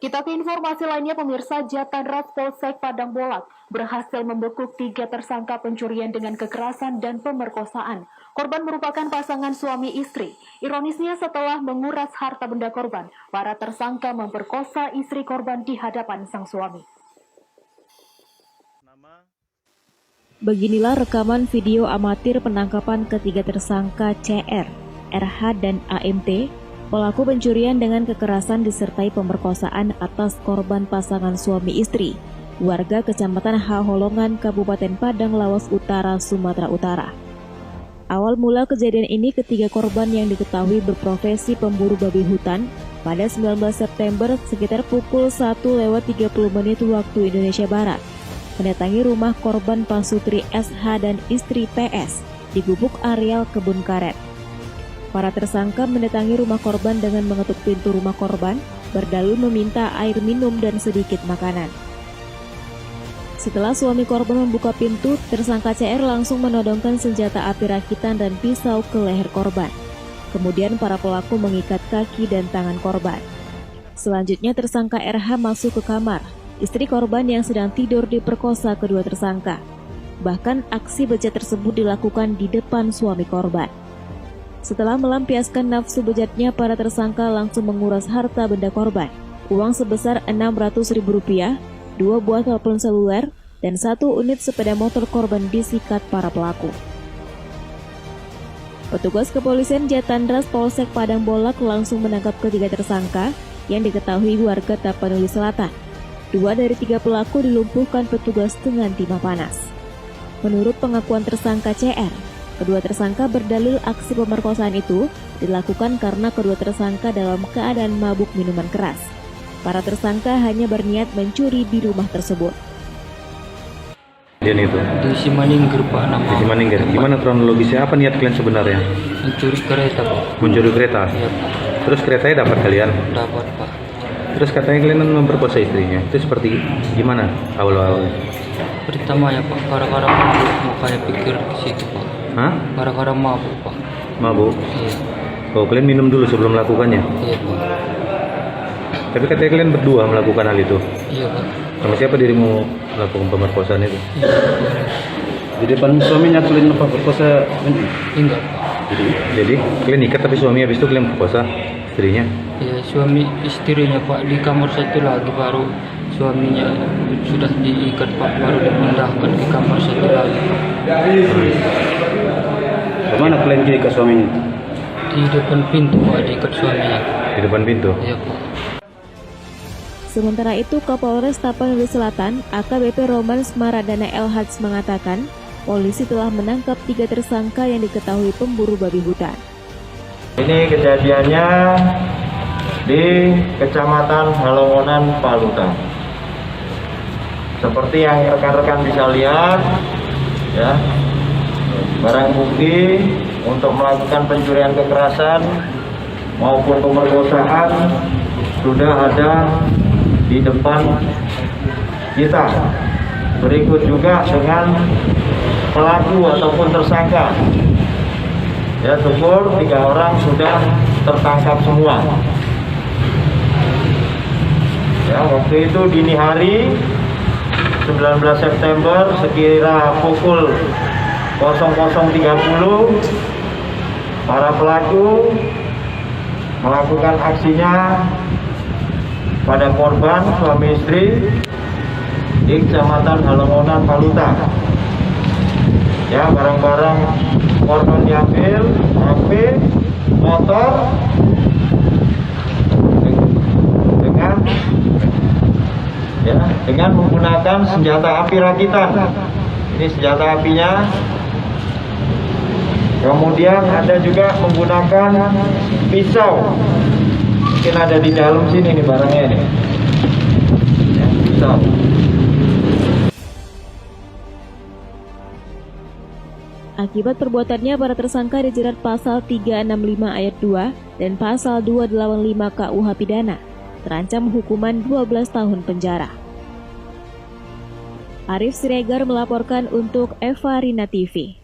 Kita ke informasi lainnya, pemirsa. Jatandras Polsek Padang Bolak berhasil membekuk 3 tersangka pencurian dengan kekerasan dan pemerkosaan. Korban merupakan pasangan suami istri. Ironisnya, setelah menguras harta benda korban, para tersangka memperkosa istri korban di hadapan sang suami. Beginilah rekaman video amatir penangkapan ketiga tersangka CR, RH, dan AMT, pelaku pencurian dengan kekerasan disertai pemerkosaan atas korban pasangan suami istri, warga Kecamatan Haholongan, Kabupaten Padang Lawas Utara, Sumatera Utara. Awal mula kejadian ini, ketiga korban yang diketahui berprofesi pemburu babi hutan pada 19 September sekitar pukul 1:30 waktu Indonesia Barat mendatangi rumah korban Pasutri SH dan istri PS di Gubuk Areal Kebun Karet. Para tersangka mendatangi rumah korban dengan mengetuk pintu rumah korban, berdalih meminta air minum dan sedikit makanan. Setelah suami korban membuka pintu, tersangka CR langsung menodongkan senjata api rakitan dan pisau ke leher korban. Kemudian para pelaku mengikat kaki dan tangan korban. Selanjutnya tersangka RH masuk ke kamar. Istri korban yang sedang tidur diperkosa kedua tersangka. Bahkan aksi bejat tersebut dilakukan di depan suami korban. Setelah melampiaskan nafsu bejatnya, para tersangka langsung menguras harta benda korban, uang sebesar Rp600.000, 2 buah telepon seluler, dan 1 unit sepeda motor korban disikat para pelaku. Petugas kepolisian Jatandras Polsek Padang Bolak langsung menangkap ketiga tersangka yang diketahui warga Tapanuli Selatan. 2 dari 3 pelaku dilumpuhkan petugas dengan timah panas. Menurut pengakuan tersangka CR, kedua tersangka berdalil aksi pemerkosaan itu dilakukan karena kedua tersangka dalam keadaan mabuk minuman keras. Para tersangka hanya berniat mencuri di rumah tersebut. Kalian itu? Di Simaningkir, Pak. Di Simaningkir. Gimana kronologisnya? Apa niat kalian sebenarnya? Mencuri kereta, Pak. Mencuri kereta? Iya, Pak. Terus keretanya dapat kalian? Dapat, Pak. Terus katanya kalian memperkosa istrinya. Itu seperti gimana awal-awal? Pertamanya, Pak, gara-gara mabuk, makanya pikir ke situ, Pak. Hah? Gara-gara mabuk, Pak. Mabuk? Iya. Oh, kalian minum dulu sebelum melakukannya? Iya, Pak. Tapi katanya kalian berdua melakukan hal itu? Iya, Pak. Sama siapa dirimu melakukan pemerkosaan itu? Iya. Di depan suaminya kalian perkosa? Enggak, Pak. Jadi kalian ikat tapi suami habis itu kalian perkosa istrinya? Iya, suami istrinya, Pak, di kamar satu lagi, baru suaminya sudah diikat, Pak, baru dipindahkan ke kamar satu lagi, Pak. Kemana kalian ke suaminya? Di depan pintu, Pak, diikat suaminya. Di depan pintu? Iya, Pak. Sementara itu, Kapolres Tapanuli Selatan, AKBP Roman Smaradana LH mengatakan, polisi telah menangkap 3 tersangka yang diketahui pemburu babi hutan. Ini kejadiannya di Kecamatan Halongonan, Paluta. Seperti yang rekan-rekan bisa lihat, ya, barang bukti untuk melakukan pencurian kekerasan maupun pemerkosaan sudah ada di depan kita. Berikut juga dengan pelaku ataupun tersangka. Ya, syukur 3 orang sudah tertangkap semua. Ya, waktu itu dini hari 19 September sekira pukul 00.30 para pelaku melakukan aksinya pada korban suami istri di Kecamatan Halongonan, Paluta. Ya, barang-barang korban diambil, HP, motor, dengan menggunakan senjata api rakitan. Ini senjata apinya. Kemudian ada juga menggunakan pisau. Mungkin ada di dalam sini nih barangnya ini. Ya, pisau. Akibat perbuatannya, para tersangka dijerat pasal 365 ayat 2 dan pasal 285 KUH Pidana, terancam hukuman 12 tahun penjara. Arif Siregar melaporkan untuk Eva Rina TV.